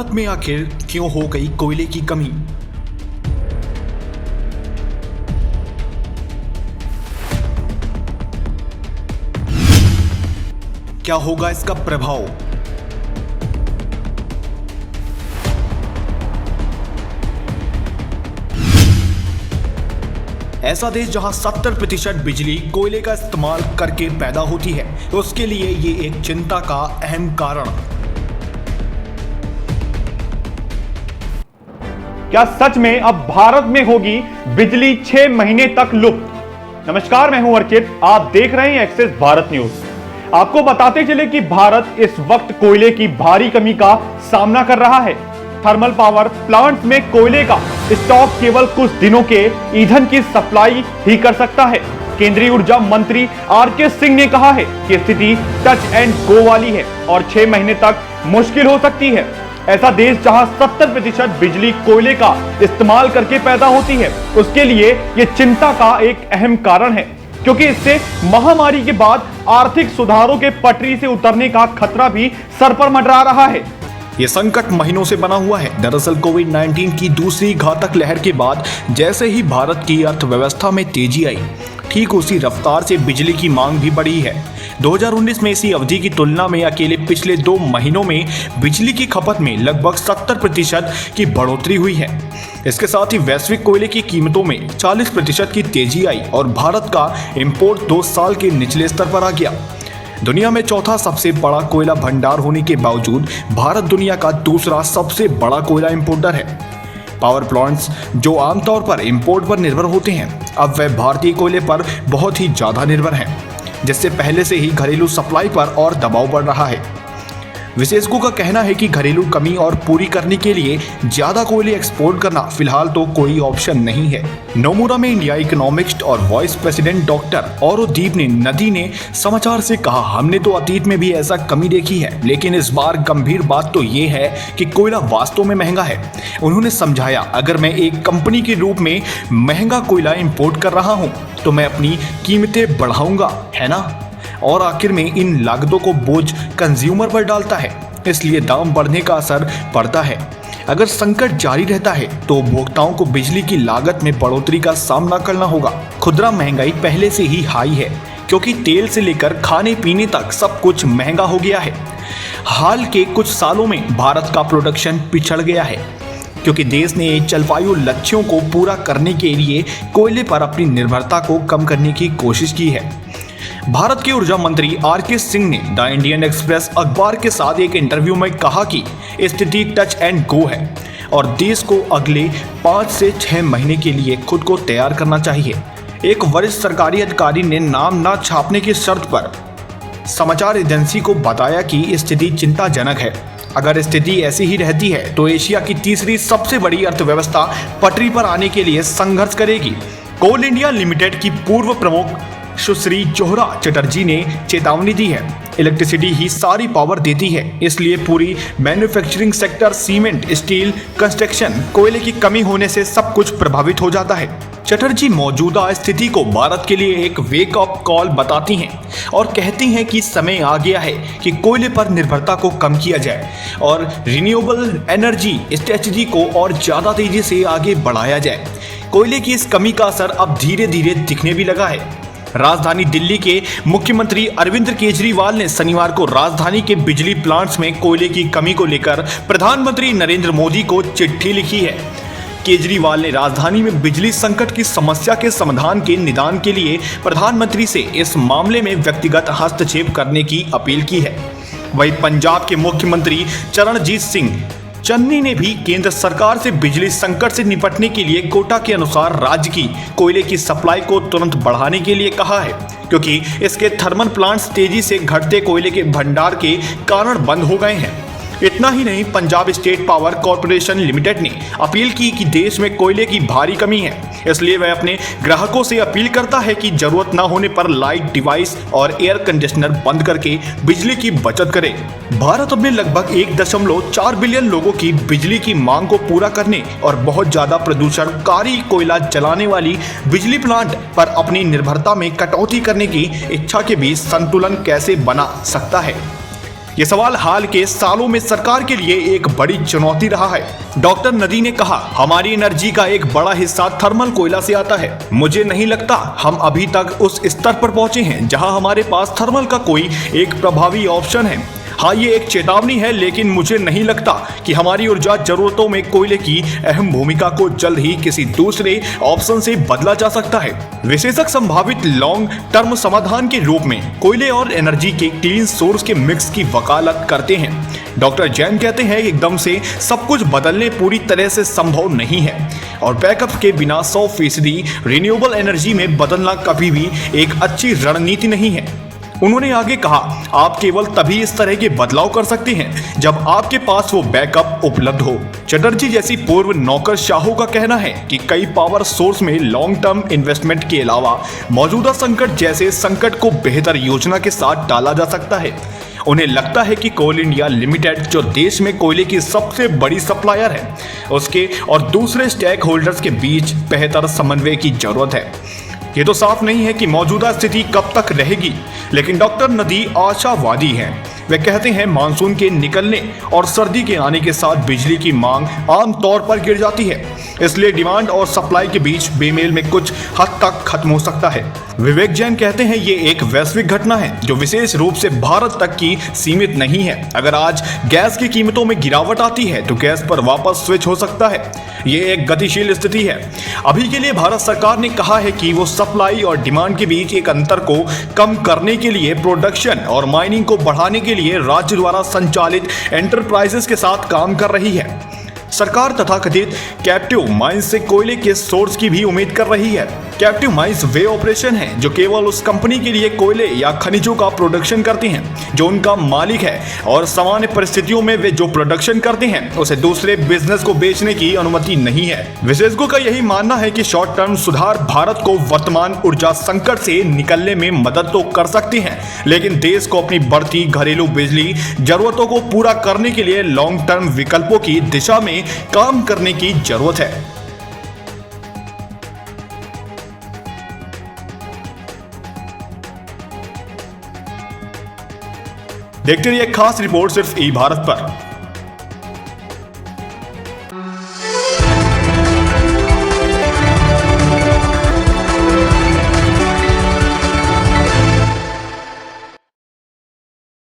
भारत में आखिर क्यों हो गई कोयले की कमी? क्या होगा इसका प्रभाव? ऐसा देश जहां 70% बिजली कोयले का इस्तेमाल करके पैदा होती है, उसके लिए ये एक चिंता का अहम कारण। क्या सच में अब भारत में होगी बिजली 6 महीने तक लुप्त? नमस्कार, मैं हूं अर्चित, आप देख रहे हैं एक्सेस भारत न्यूज। आपको बताते चले कि भारत इस वक्त कोयले की भारी कमी का सामना कर रहा है। थर्मल पावर प्लांट्स में कोयले का स्टॉक केवल कुछ दिनों के ईंधन की सप्लाई ही कर सकता है। केंद्रीय ऊर्जा मंत्री आर.के. सिंह ने कहा है कि स्थिति टच एंड गो वाली है और 6 महीने तक मुश्किल हो सकती है। ऐसा देश जहां 70% बिजली कोयले का इस्तेमाल करके पैदा होती है, उसके लिए यह चिंता का एक अहम कारण है, क्योंकि इससे महामारी के बाद आर्थिक सुधारों के पटरी से उतरने का खतरा भी सर पर मंडरा रहा है। ये संकट महीनों से बना हुआ है। दरअसल कोविड-19 की दूसरी घातक लहर के बाद जैसे ही भारत की अर्थव्यवस्था में तेजी आई, ठीक उसी रफ्तार से बिजली की मांग भी बढ़ी है। 2019 में इसी अवधि की तुलना में अकेले पिछले 2 महीनों में बिजली की खपत में लगभग 70% की बढ़ोतरी हुई है। इसके साथ ही वैश्विक कोयले की कीमतों में 40% की तेजी आई और भारत का इंपोर्ट 2 साल के निचले स्तर पर आ गया। दुनिया में चौथा सबसे बड़ा कोयला भंडार होने के बावजूद भारत दुनिया का दूसरा सबसे बड़ा कोयला इंपोर्टर है। पावर प्लांट्स जो आमतौर पर इंपोर्ट पर निर्भर होते हैं, अब वह भारतीय कोयले पर बहुत ही ज़्यादा निर्भर हैं, जिससे पहले से ही घरेलू सप्लाई पर और दबाव बढ़ रहा है। विशेषज्ञों का कहना है कि घरेलू कमी और पूरी करने के लिए ज्यादा कोयले एक्सपोर्ट करना फिलहाल तो कोई ऑप्शन नहीं है। नोमुरा में इंडिया इकोनॉमिस्ट और वाइस प्रेसिडेंट डॉक्टर औरदीप नदी ने समाचार से कहा, हमने तो अतीत में भी ऐसा कमी देखी है, लेकिन इस बार गंभीर बात तो ये है कि कोयला वास्तव में महंगा है। उन्होंने समझाया, अगर मैं एक कंपनी के रूप में महंगा कोयला इंपोर्ट कर रहा हूँ तो मैं अपनी कीमतें बढ़ाऊंगा, है ना? और आखिर में इन लागतों को बोझ कंज्यूमर पर डालता है, इसलिए दाम बढ़ने का असर पड़ता है। अगर संकट जारी रहता है तो उपभोक्ताओं को बिजली की लागत में बढ़ोतरी का सामना करना होगा। खुदरा महंगाई पहले से ही हाई है, क्योंकि तेल से लेकर खाने पीने तक सब कुछ महंगा हो गया है। हाल के कुछ सालों में भारत का प्रोडक्शन पिछड़ गया है, क्योंकि देश ने जलवायु लक्ष्यों को पूरा करने के लिए कोयले पर अपनी निर्भरता को कम करने की कोशिश की है। भारत के ऊर्जा मंत्री आर.के. सिंह ने द इंडियन एक्सप्रेस अखबार के साथ एक इंटरव्यू में कहा कि स्थिति टच एंड गो है और देश को अगले 5 से 6 महीने के लिए खुद को तैयार करना चाहिए। एक वरिष्ठ सरकारी अधिकारी ने नाम न छापने की शर्त पर समाचार एजेंसी को बताया कि स्थिति चिंताजनक है। अगर स्थिति ऐसी ही रहती है तो एशिया की तीसरी सबसे बड़ी अर्थव्यवस्था पटरी पर आने के लिए संघर्ष करेगी। कोल इंडिया लिमिटेड की पूर्व प्रमुख सुश्री जोहरा चटर्जी ने चेतावनी दी है, इलेक्ट्रिसिटी ही सारी पावर देती है, इसलिए पूरी manufacturing sector, cement, steel, construction, कोयले की कमी होने से सब कुछ प्रभावित हो जाता है। चटर्जी मौजूदा स्थिति को भारत के लिए एक वेक अप कॉल बताती हैं और कहती हैं कि समय आ गया है कि कोयले पर निर्भरता को कम किया जाए और रिन्यूएबल एनर्जी स्ट्रेटजी को और ज़्यादा तेजी से आगे बढ़ाया जाए। कोयले की इस कमी का असर अब धीरे धीरे दिखने भी लगा है। राजधानी दिल्ली के मुख्यमंत्री अरविंद केजरीवाल ने शनिवार को राजधानी के बिजली प्लांट्स में कोयले की कमी को लेकर प्रधानमंत्री नरेंद्र मोदी को चिट्ठी लिखी है। केजरीवाल ने राजधानी में बिजली संकट की समस्या के समाधान के निदान के लिए प्रधानमंत्री से इस मामले में व्यक्तिगत हस्तक्षेप करने की अपील की है। वहीं पंजाब के मुख्यमंत्री चरणजीत सिंह चन्नी ने भी केंद्र सरकार से बिजली संकट से निपटने के लिए कोटा के अनुसार राज्य की कोयले की सप्लाई को तुरंत बढ़ाने के लिए कहा है, क्योंकि इसके थर्मल प्लांट्स तेजी से घटते कोयले के भंडार के कारण बंद हो गए हैं। इतना ही नहीं, Punjab state power corporation limited ने अपील की कि देश में कोयले की भारी कमी है, इसलिए वह अपने ग्राहकों से अपील करता है कि जरूरत न होने पर लाइट डिवाइस और एयर कंडीशनर बंद करके बिजली की बचत करें। भारत में लगभग 1.4 बिलियन लोगों की बिजली की मांग को पूरा करने और बहुत ज्यादा प्रदूषणकारी कोयला जलाने वाली बिजली प्लांट पर अपनी निर्भरता में कटौती करने की इच्छा के बीच संतुलन कैसे बना सकता है। ये सवाल हाल के सालों में सरकार के लिए एक बड़ी चुनौती रहा है। डॉक्टर नदी ने कहा, हमारी एनर्जी का एक बड़ा हिस्सा थर्मल कोयला से आता है। मुझे नहीं लगता हम अभी तक उस स्तर पर पहुंचे हैं जहां हमारे पास थर्मल का कोई एक प्रभावी ऑप्शन है। हाँ, ये एक चेतावनी है, लेकिन मुझे नहीं लगता कि हमारी ऊर्जा जरूरतों में कोयले की अहम भूमिका को जल्द ही किसी दूसरे ऑप्शन से बदला जा सकता है। विशेषज्ञ संभावित लॉन्ग टर्म समाधान के रूप में कोयले और एनर्जी के क्लीन सोर्स के मिक्स की वकालत करते हैं। डॉक्टर जैन कहते हैं, एकदम से सब कुछ बदलने पूरी तरह से संभव नहीं है और बैकअप के बिना 100% रिन्यूएबल एनर्जी में बदलना कभी भी एक अच्छी रणनीति नहीं है। उन्होंने आगे कहा, आप केवल तभी इस तरह के बदलाव कर सकते हैं जब आपके पास वो बैकअप उपलब्ध हो। चटर्जी जैसी पूर्व नौकरशाहों का कहना है कि कई पावर सोर्स में लॉन्ग टर्म इन्वेस्टमेंट के अलावा मौजूदा संकट जैसे संकट को बेहतर योजना के साथ टाला जा सकता है। उन्हें लगता है कि कोल इंडिया लिमिटेड, जो देश में कोयले की सबसे बड़ी सप्लायर है, उसके और दूसरे स्टेक होल्डर्स के बीच बेहतर समन्वय की जरूरत है। ये तो साफ नहीं है कि मौजूदा स्थिति कब तक रहेगी, लेकिन डॉक्टर नदी आशावादी हैं। वे कहते हैं, मानसून के निकलने और सर्दी के आने के साथ बिजली की मांग आमतौर पर गिर जाती है, इसलिए डिमांड और सप्लाई के बीच बेमेल में कुछ हद तक खत्म हो सकता है। विवेक जैन कहते हैं, ये एक वैश्विक घटना है जो विशेष रूप से भारत तक की सीमित नहीं है। अगर आज गैस की कीमतों में गिरावट आती है तो गैस पर वापस स्विच हो सकता है। ये एक गतिशील स्थिति है। अभी के लिए भारत सरकार ने कहा है कि वो सप्लाई और डिमांड के बीच एक अंतर को कम करने के लिए प्रोडक्शन और माइनिंग को बढ़ाने के लिए राज्य द्वारा संचालित एंटरप्राइजेस के साथ काम कर रही है। सरकार तथाकथित कैप्टिव माइंस से कोयले के सोर्स की भी उम्मीद कर रही है। कैप्टिव माइंस वे ऑपरेशन है जो केवल उस कंपनी के लिए कोयले या खनिजों का प्रोडक्शन करती हैं जो उनका मालिक है, और सामान्य परिस्थितियों में वे जो प्रोडक्शन करते हैं उसे दूसरे बिजनेस को बेचने की अनुमति नहीं है। विशेषज्ञों का यही मानना है कि शॉर्ट टर्म सुधार भारत को वर्तमान ऊर्जा संकट से निकलने में मदद तो कर सकते हैं, लेकिन देश को अपनी बढ़ती घरेलू बिजली जरूरतों को पूरा करने के लिए लॉन्ग टर्म विकल्पों की दिशा में काम करने की जरूरत है। देखते रहिए खास रिपोर्ट सिर्फ ई भारत पर।